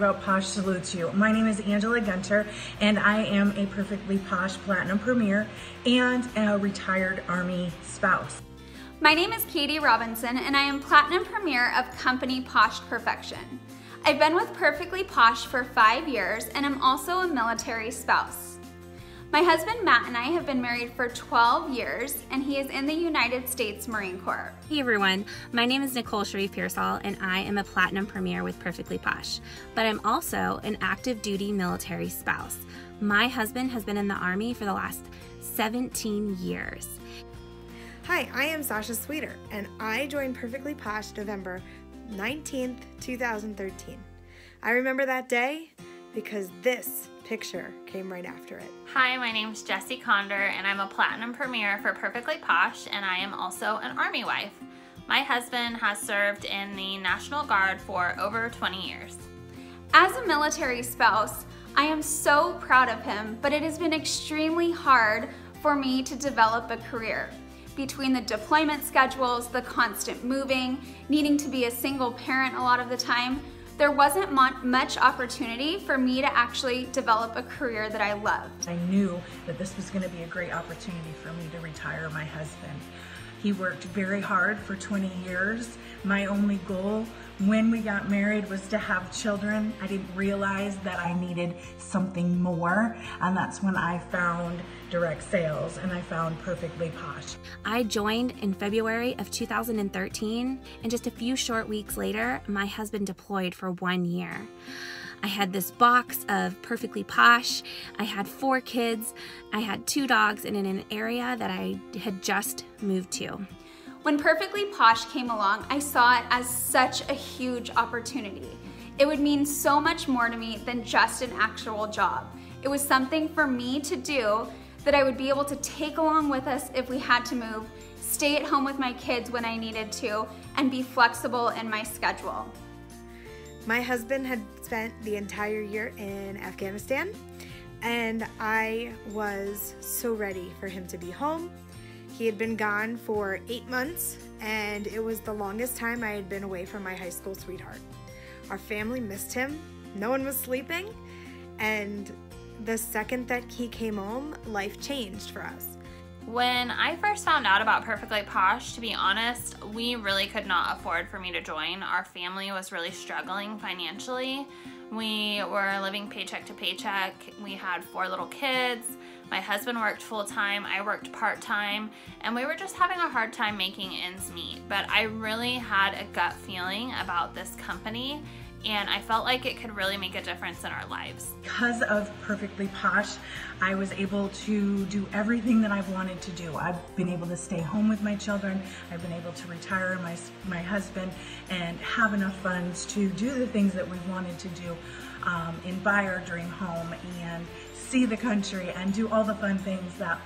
about Posh salutes you. My name is Angela Gunter, and I am a Perfectly Posh Platinum Premier and a retired Army spouse. My name is Katie Robinson, and I am Platinum Premier of Company Posh Perfection. I've been with Perfectly Posh for 5 years, and I'm also a military spouse. My husband Matt and I have been married for 12 years, and he is in the United States Marine Corps. Hey everyone, my name is Nicole Sharif Pearsall, and I am a Platinum Premier with Perfectly Posh, but I'm also an active duty military spouse. My husband has been in the Army for the last 17 years. Hi, I am Sasha Sweeter, and I joined Perfectly Posh November 19th, 2013. I remember that day because this picture came right after it. Hi, my name is Jessie Condor, and I'm a Platinum Premier for Perfectly Posh, and I am also an Army wife. My husband has served in the National Guard for over 20 years. As a military spouse, I am so proud of him, but it has been extremely hard for me to develop a career. Between the deployment schedules, the constant moving, needing to be a single parent a lot of the time, there wasn't much opportunity for me to actually develop a career that I loved. I knew that this was going to be a great opportunity for me to retire my husband. He worked very hard for 20 years. My only goal when we got married was to have children. I didn't realize that I needed something more, and that's when I found direct sales and I found Perfectly Posh. I joined in February of 2013, and just a few short weeks later, my husband deployed for 1 year. I had this box of Perfectly Posh. I had 4 kids. I had 2 dogs, and in an area that I had just moved to. When Perfectly Posh came along, I saw it as such a huge opportunity. It would mean so much more to me than just an actual job. It was something for me to do that I would be able to take along with us if we had to move, stay at home with my kids when I needed to, and be flexible in my schedule. My husband had spent the entire year in Afghanistan, and I was so ready for him to be home. He had been gone for 8 months, and it was the longest time I had been away from my high school sweetheart. Our family missed him. No one was sleeping, and the second that he came home, life changed for us. When I first found out about Perfectly Posh, to be honest, we really could not afford for me to join. Our family was really struggling financially. We were living paycheck to paycheck. We had 4 little kids. My husband worked full-time, I worked part-time, and we were just having a hard time making ends meet. But I really had a gut feeling about this company, and I felt like it could really make a difference in our lives. Because of Perfectly Posh, I was able to do everything that I've wanted to do. I've been able to stay home with my children. I've been able to retire my husband and have enough funds to do the things that we've wanted to do and buy our dream home and see the country and do all the fun things that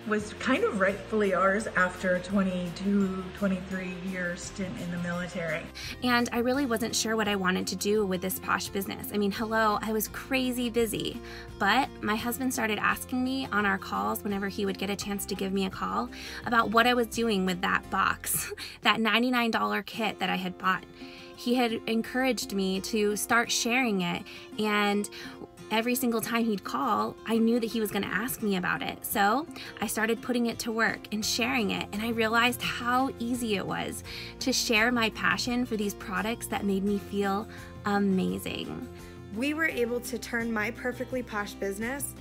was kind of rightfully ours after a 23 year stint in the military. And I really wasn't sure what I wanted to do with this Posh business. I mean, hello, I was crazy busy. But my husband started asking me on our calls, whenever he would get a chance to give me a call, about what I was doing with that box, that $99 kit that I had bought. He had encouraged me to start sharing it, and every single time he'd call, I knew that he was going to ask me about it. So I started putting it to work and sharing it, and I realized how easy it was to share my passion for these products that made me feel amazing. We were able to turn my Perfectly Posh business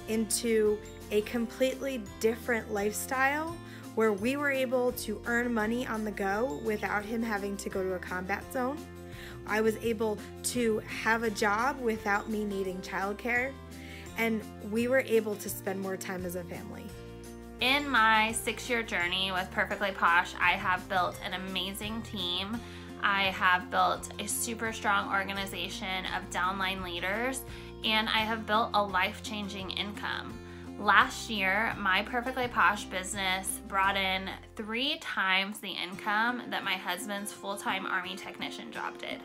into a completely different lifestyle where we were able to earn money on the go without him having to go to a combat zone. I was able to have a job without me needing childcare, and we were able to spend more time as a family. In my 6-year journey with Perfectly Posh, I have built an amazing team. I have built a super strong organization of downline leaders, and I have built a life-changing income. Last year, my Perfectly Posh business brought in 3 times the income that my husband's full-time Army technician job did.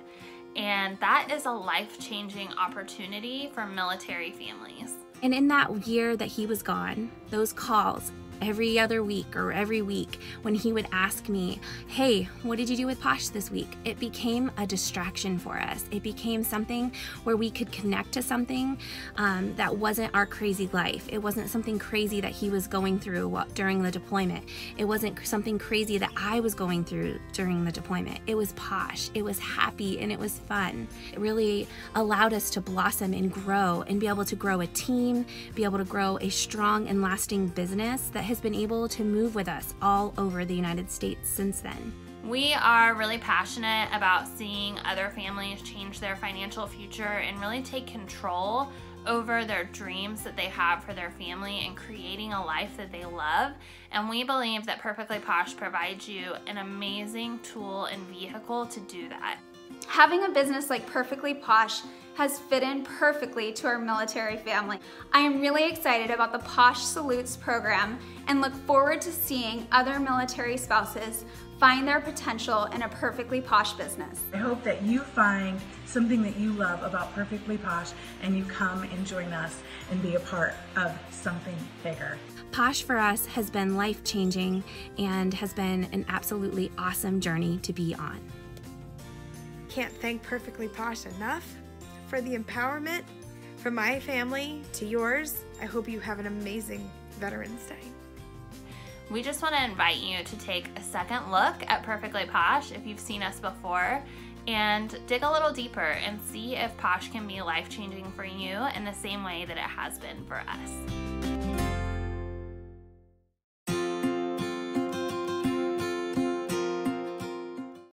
And that is a life-changing opportunity for military families. And in that year that he was gone, those calls, every other week or every week when he would ask me, hey, what did you do with Posh this week? It became a distraction for us. It became something where we could connect to something that wasn't our crazy life. It wasn't something crazy that he was going through during the deployment. It wasn't something crazy that I was going through during the deployment. It was Posh. It was happy and it was fun. It really allowed us to blossom and grow and be able to grow a team, be able to grow a strong and lasting business that has been able to move with us all over the United States since then. We are really passionate about seeing other families change their financial future and really take control over their dreams that they have for their family and creating a life that they love. And we believe that Perfectly Posh provides you an amazing tool and vehicle to do that. Having a business like Perfectly Posh has fit in perfectly to our military family. I am really excited about the Posh Salutes program and look forward to seeing other military spouses find their potential in a Perfectly Posh business. I hope that you find something that you love about Perfectly Posh and you come and join us and be a part of something bigger. Posh for us has been life-changing and has been an absolutely awesome journey to be on. Can't thank Perfectly Posh enough for the empowerment from my family to yours. I hope you have an amazing Veterans Day. We just want to invite you to take a second look at Perfectly Posh if you've seen us before and dig a little deeper and see if Posh can be life-changing for you in the same way that it has been for us.